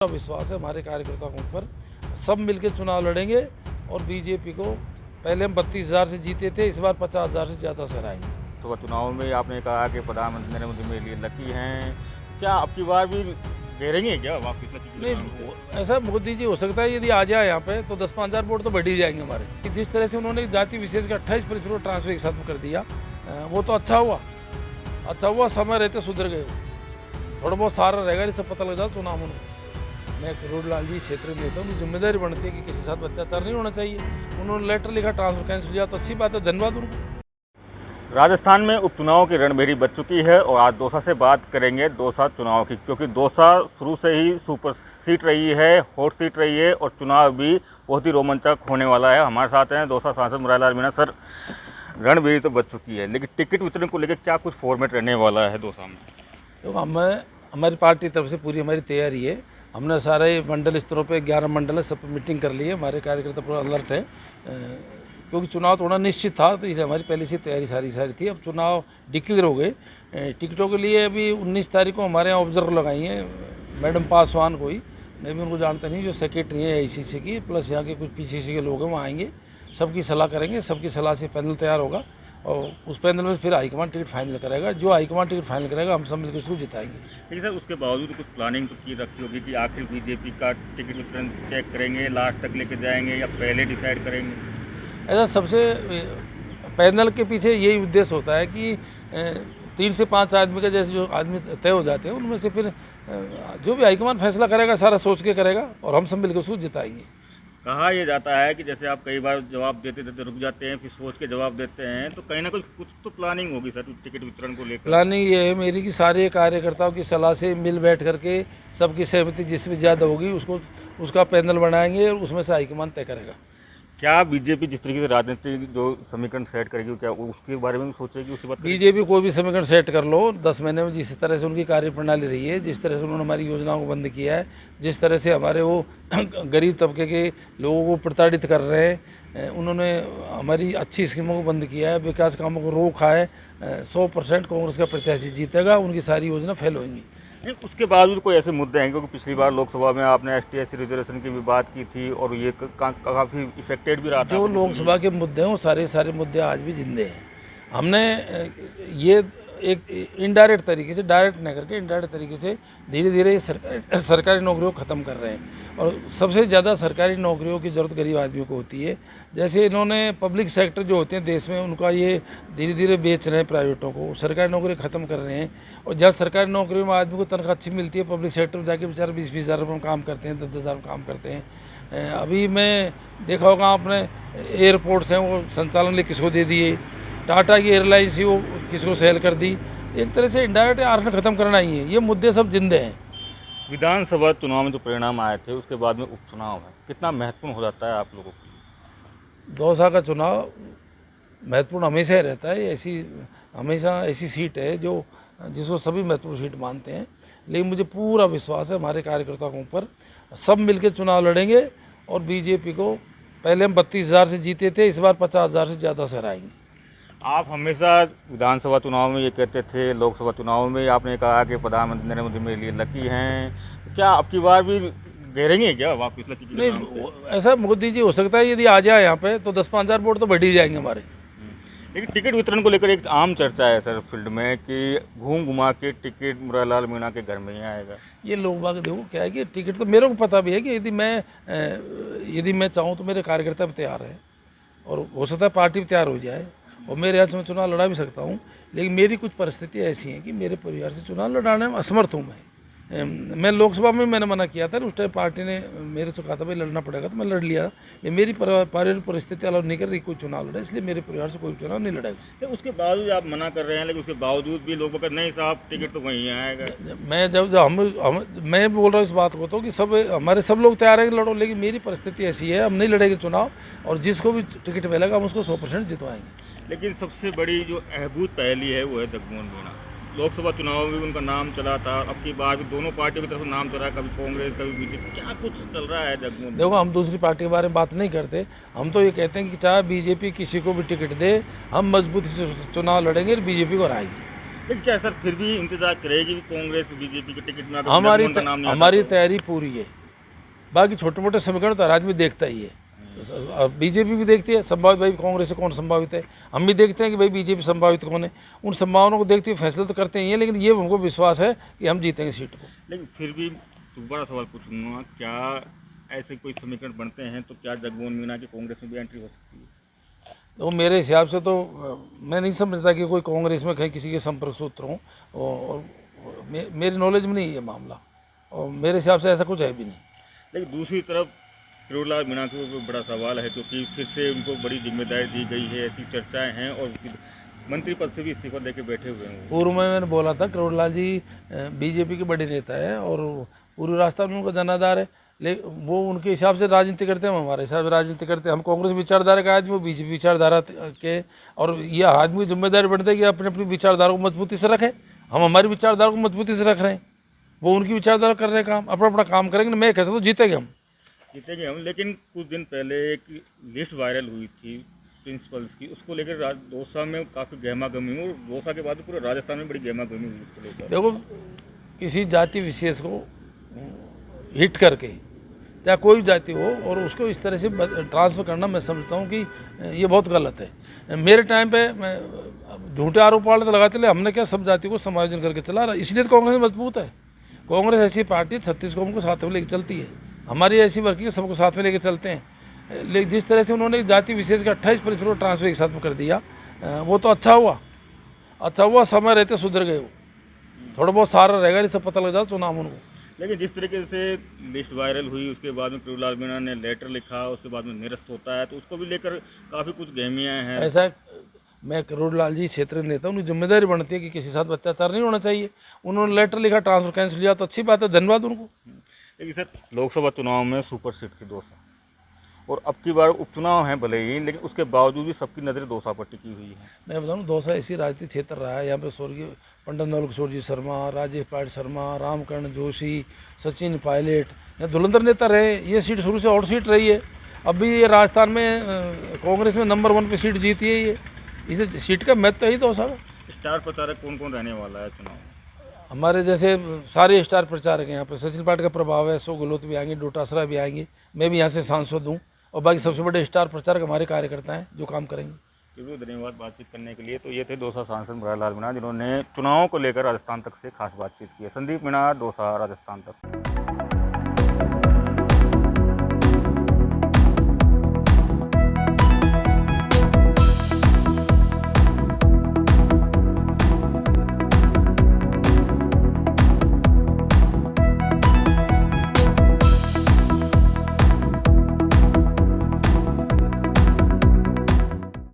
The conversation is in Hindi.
विश्वास है हमारे कार्यकर्ताओं के ऊपर। सब मिलकर चुनाव लड़ेंगे और बीजेपी को पहले हम 32,000 से जीते थे, इस बार 50,000 से ज़्यादा से हराएंगे। तो चुनाव में आपने कहा कि प्रधानमंत्री नरेंद्र मोदी मेरे लिए लकी हैं, क्या अब की बार भी घेरेंगे क्या वापस? नहीं, ऐसा मोदी जी हो सकता है यदि आ जाए यहाँ पे तो 10-5,000 वोट तो बढ़ ही जाएंगे हमारे। जिस तरह से उन्होंने जाति विशेष का 28% ट्रांसफर एक साथ कर दिया, वो तो अच्छा हुआ। समय रहते सुधर गए। थोड़ा बहुत सारा रहेगा, नहीं सब पता लग जाता चुनाव में। मैं करोड़लाल जी क्षेत्र में रहता हूँ, जिम्मेदारी बनती है कि किसी के साथ अत्याचार नहीं होना चाहिए। उन्होंने लेटर लिखा, ट्रांसफर कैंसिल किया तो अच्छी बात है, धन्यवाद उनको। राजस्थान में उपचुनाव की रणभेरी बज चुकी है और आज दौसा से बात करेंगे दौसा चुनाव की, क्योंकि दौसा शुरू से ही सुपर सीट रही है, हॉट सीट रही है और चुनाव भी बहुत ही रोमांचक होने वाला है। हमारे साथ हैं दौसा सांसद मुरारीलाल मीणा। सर, रणभेरी तो बज चुकी है, लेकिन टिकट वितरण को लेकर क्या कुछ फॉर्मेट रहने वाला है दौसा में? तो हमारी पार्टी की तरफ से पूरी हमारी तैयारी है। हमने सारे मंडल स्तरों पे 11 मंडल है, सब पे मीटिंग कर ली है। हमारे कार्यकर्ता पूरा अलर्ट है, क्योंकि चुनाव थोड़ा निश्चित था, तो इसलिए हमारी पहले से तैयारी सारी थी। अब चुनाव डिक्लेयर हो गए। टिकटों के लिए अभी 19 तारीख को हमारे यहाँ ऑब्जर्वर लगाई हैं मैडम पासवान कोई, मैं भी उनको जानता नहीं, जो सेक्रेटरी है AICC की, प्लस यहाँ के कुछ PCC के लोग हैं, वहाँ आएंगे, सबकी सलाह करेंगे। सबकी सलाह से पैनल तैयार होगा और उस पैनल में फिर हाईकमान टिकट फाइनल करेगा। जो हाईकमान टिकट फाइनल करेगा हम सब मिलकर उसको जिताएंगे। लेकिन सर, उसके बावजूद कुछ प्लानिंग तो की रखी होगी कि आखिर बीजेपी का टिकट वितरण चेक करेंगे, लास्ट तक लेके जाएंगे या पहले डिसाइड करेंगे? ऐसा सबसे पैनल के पीछे यही उद्देश्य होता है कि 3 से 5 आदमी का जैसे जो आदमी तय हो जाते हैं, उनमें से फिर जो भी हाईकमान फैसला करेगा सारा सोच के करेगा और हम सब मिलकर उसको जिताएंगे। कहा यह जाता है कि जैसे आप कई बार जवाब देते देते रुक जाते हैं, फिर सोच के जवाब देते हैं, तो कहीं ना कुछ तो प्लानिंग होगी सर टिकट वितरण को लेकर। प्लानिंग ये है मेरी कि सारे कार्यकर्ताओं की सलाह से मिल बैठ करके सबकी सहमति जिसमें ज़्यादा होगी उसका पैनल बनाएंगे और उसमें से हाईकमान तय करेगा। क्या बीजेपी जिस तरीके से राजनीतिक जो समीकरण सेट करेगी, क्या उसके बारे में सोचेगी? उसी बात बीजेपी कोई भी समीकरण सेट कर लो, 10 महीने में जिस तरह से उनकी कार्यप्रणाली रही है, जिस तरह से उन्होंने हमारी योजनाओं को बंद किया है, जिस तरह से हमारे वो गरीब तबके के लोगों को प्रताड़ित कर रहे हैं, उन्होंने हमारी अच्छी स्कीमों को बंद किया है, विकास कामों को रोका है। 100% कांग्रेस का प्रत्याशी जीतेगा, उनकी सारी योजना फेल होंगी। नहीं, उसके बावजूद कोई ऐसे मुद्दे हैं, क्योंकि पिछली बार लोकसभा में आपने ST/SC रिजर्वेशन की भी बात की थी और ये काफ़ी इफेक्टेड भी रहा था। जो लोकसभा के मुद्दे हैं वो सारे मुद्दे आज भी जिंदे हैं। हमने ये एक इनडायरेक्ट तरीके से, डायरेक्ट नहीं करके इनडायरेक्ट तरीके से धीरे धीरे सरकारी नौकरियों को ख़त्म कर रहे हैं। और सबसे ज़्यादा सरकारी नौकरियों की ज़रूरत गरीब आदमियों को होती है। जैसे इन्होंने पब्लिक सेक्टर जो होते हैं देश में, उनका ये धीरे धीरे बेच रहे हैं प्राइवेटों को, सरकारी नौकरी ख़त्म कर रहे हैं। और जहाँ सरकारी नौकरियों में आदमी को तनख्वाह अच्छी मिलती है, पब्लिक सेक्टर में जाके बेचारे 20-20 हज़ार रुपये में काम करते हैं, 10-10 हज़ार में काम करते हैं। अभी मैं देखा होगा आपने, एयरपोर्ट्स हैं वो संचालन लिए किसको दे दिए, टाटा की एयरलाइंस ही वो किसको सेल कर दी। एक तरह से इंडायरेक्ट आरक्षण खत्म करना ही है। ये मुद्दे सब जिंदे हैं। विधानसभा चुनाव में जो परिणाम आए थे, उसके बाद में उपचुनाव है, कितना महत्वपूर्ण हो जाता है आप लोगों के लिए? दौसा का चुनाव महत्वपूर्ण हमेशा ही रहता है। हमेशा ऐसी सीट है जिसको सभी महत्वपूर्ण सीट मानते हैं। लेकिन मुझे पूरा विश्वास है हमारे कार्यकर्ताओं के ऊपर। सब मिलकर चुनाव लड़ेंगे और बीजेपी को पहले हम 32,000 से जीते थे, इस बार 50,000 से ज़्यादा से हराएंगे। आप हमेशा विधानसभा चुनाव में ये कहते थे, लोकसभा चुनाव में आपने कहा कि प्रधानमंत्री नरेंद्र मोदी मेरे लिए लकी हैं, क्या अब की बार भी घेरेंगे क्या वापस लकी? नहीं, ऐसा मोदी जी हो सकता है यदि आ जाए यहाँ पे तो 10-5,000 वोट तो बढ़ ही जाएंगे हमारे। लेकिन टिकट वितरण को लेकर एक आम चर्चा है सर फील्ड में कि घूम घुमा के टिकट मुरारीलाल मीणा के घर में ही आएगा। ये लोग बाग देखो क्या है कि टिकट तो मेरे को पता भी है कि यदि मैं चाहूँ तो मेरे कार्यकर्ता भी तैयार है और हो सकता है पार्टी भी तैयार हो जाए और मेरे यहाँ से मैं चुनाव लड़ा भी सकता हूँ। लेकिन मेरी कुछ परिस्थितियाँ ऐसी हैं कि मेरे परिवार से चुनाव लड़ाने में असमर्थ हूँ। मैं लोकसभा में मैंने मना किया था, उस टाइम पार्टी ने मेरे से कहा था भाई लड़ना पड़ेगा, तो मैं लड़ लिया। लेकिन मेरी पारिवारिक परिस्थिति अलाउ नहीं कर रही कोई चुनाव लड़े, इसलिए मेरे परिवार से कोई चुनाव नहीं लड़ेगा। उसके बावजूद आप मना कर रहे हैं, लेकिन उसके बावजूद भी लोग कहते नहीं साहब टिकट तो वहीं आएगा। मैं बोल रहा हूँ इस बात को तो कि हमारे सब लोग तैयार हैं कि लड़ो, लेकिन मेरी परिस्थिति ऐसी है हम नहीं लड़ेंगे चुनाव और जिसको भी टिकट मिलेगा हम उसको 100% जितवाएंगे। लेकिन सबसे बड़ी जो अहभूत पहली है वो है जगमोहन मीणा। लोकसभा चुनाव में भी उनका नाम चला था, अब की बार भी दोनों पार्टियों की तरफ से नाम चला है, कभी कांग्रेस कभी बीजेपी, क्या कुछ चल रहा है जगमोहन? देखो, हम दूसरी पार्टी के बारे में बात नहीं करते। हम तो ये कहते हैं कि चाहे बीजेपी किसी को भी टिकट दे, हम मजबूती से चुनाव लड़ेंगे और बीजेपी को हराएंगे। लेकिन क्या सर फिर भी इंतजार करेगी कि कांग्रेस बीजेपी के टिकट में अगर हमारी जगमोहन का नाम नहीं आता हमारी तो? तैयारी पूरी है। बाकी छोटे मोटे समीकरण तो हर आदमी देखता ही है। बीजेपी भी देखती है संभावित, भाई कांग्रेस से कौन संभावित है, हम भी देखते हैं कि भाई बीजेपी संभावित कौन है। उन संभावनाओं को देखते हुए फैसले तो करते ही हैं, लेकिन ये हमको विश्वास है कि हम जीतेंगे सीट को। लेकिन फिर भी दोबारा सवाल पूछूंगा, क्या ऐसे कोई समीकरण बनते हैं तो क्या जगमोहन मीणा की कांग्रेस में भी एंट्री हो सकती है? तो मेरे हिसाब से तो मैं नहीं समझता कि कोई कांग्रेस में कहीं किसी के संपर्क सूत्र हों, और मेरी नॉलेज में नहीं है ये मामला, और मेरे हिसाब से ऐसा कुछ है भी नहीं। लेकिन दूसरी तरफ करोड़लाल मीणा के ऊपर बड़ा सवाल है, क्योंकि फिर से उनको बड़ी जिम्मेदारी दी गई है, ऐसी चर्चाएं हैं, और मंत्री पद से भी इस्तीफा देके बैठे हुए हैं वो। पूर्व में मैंने बोला था करोड़लाल जी बीजेपी के बड़े नेता हैं और पूर्वी राजस्थान में उनका जनाधार है, लेकिन वो उनके हिसाब से राजनीति करते हैं, हम हमारे हिसाब से राजनीति करते हैं। हम कांग्रेस विचारधारा का आदमी, वो बीजेपी विचारधारा के, और ये आदमी की जिम्मेदारी बनती है कि अपनी अपनी विचारधारा को मजबूती से रखें। हम हमारी विचारधारा को मजबूती से रख रहे हैं, वो उनकी विचारधारा कर रहे हैं, काम अपना अपना काम करेंगे। मैं कैसे तो जीतेंगे हम। जीतेंगे हम, लेकिन कुछ दिन पहले एक लिस्ट वायरल हुई थी प्रिंसिपल्स की, उसको लेकर दौसा में काफ़ी गहमा गहमी हुई, और दौसा के बाद में पूरे राजस्थान में बड़ी गहमा गहमी हुई उसको लेकर। देखो, किसी जाति विशेष को हिट करके, चाहे कोई जाति हो, और उसको इस तरह से ट्रांसफ़र करना, मैं समझता हूँ कि ये बहुत गलत है। मेरे टाइम पे झूठे आरोप वाले तो लगाते, हमने क्या सब जाति को समायोजन करके चला रहा, इसलिए तो कांग्रेस मजबूत है। कांग्रेस ऐसी पार्टी 36 कौम को साथ में लेकर चलती है, हमारी ऐसी वर्किंग सबको साथ में लेकर चलते हैं। लेकिन जिस तरह से उन्होंने जाति विशेष का 28% को ट्रांसफर एक साथ में कर दिया, वो तो अच्छा हुआ, समय रहते सुधर गए। वो थोड़ा बहुत सारा रहेगा, नहीं सब पता लग जाता चुनाव उनको। लेकिन जिस तरीके से लिस्ट वायरल हुई, उसके बाद में करोड़लाल मीणा ने लेटर लिखा, उसके बाद में निरस्त होता है, तो उसको भी लेकर काफ़ी कुछ गहमियाँ हैं। ऐसा है, मैं करोड़लाल जी क्षेत्र नेता, उनकी जिम्मेदारी बनती है कि किसी साथ अत्याचार नहीं होना चाहिए। उन्होंने लेटर लिखा, ट्रांसफर कैंसिल किया, तो अच्छी बात है, धन्यवाद उनको। लेकिन सर लोकसभा चुनाव में सुपर सीट थी दौसा, और अब की बार उपचुनाव हैं भले ही, लेकिन उसके बावजूद भी सबकी नज़रें दौसा पर टिकी हुई है। मैं बताऊँ, दौसा ऐसी राजनीतिक क्षेत्र रहा है, यहाँ पे स्वर्गीय पंडित नवल किशोर जी शर्मा, राजेश पाटिल शर्मा, रामकर्ण जोशी, सचिन पायलट, यहाँ धुरंधर नेता रहे। ये सीट शुरू से और सीट रही है। अभी ये राजस्थान में कांग्रेस में नंबर 1 पे सीट जीती है। ये इसे सीट का महत्व ही दौसा है। स्टार प्रचारक कौन कौन रहने वाला है चुनाव में? हमारे जैसे सारे स्टार प्रचारक हैं यहाँ पे। सचिन पायलट का प्रभाव है, सो गहलोत भी आएंगे, डोटासरा भी आएंगे, मैं भी यहाँ से सांसद हूँ, और बाकी सबसे बड़े स्टार प्रचारक हमारे कार्यकर्ता हैं जो काम करेंगे। बहुत धन्यवाद बातचीत करने के लिए। तो ये थे दौसा सांसद करोड़लाल मीणा, जिन्होंने चुनावों को लेकर राजस्थान तक से खास बातचीत की है। संदीप मीणा, दौसा, राजस्थान तक।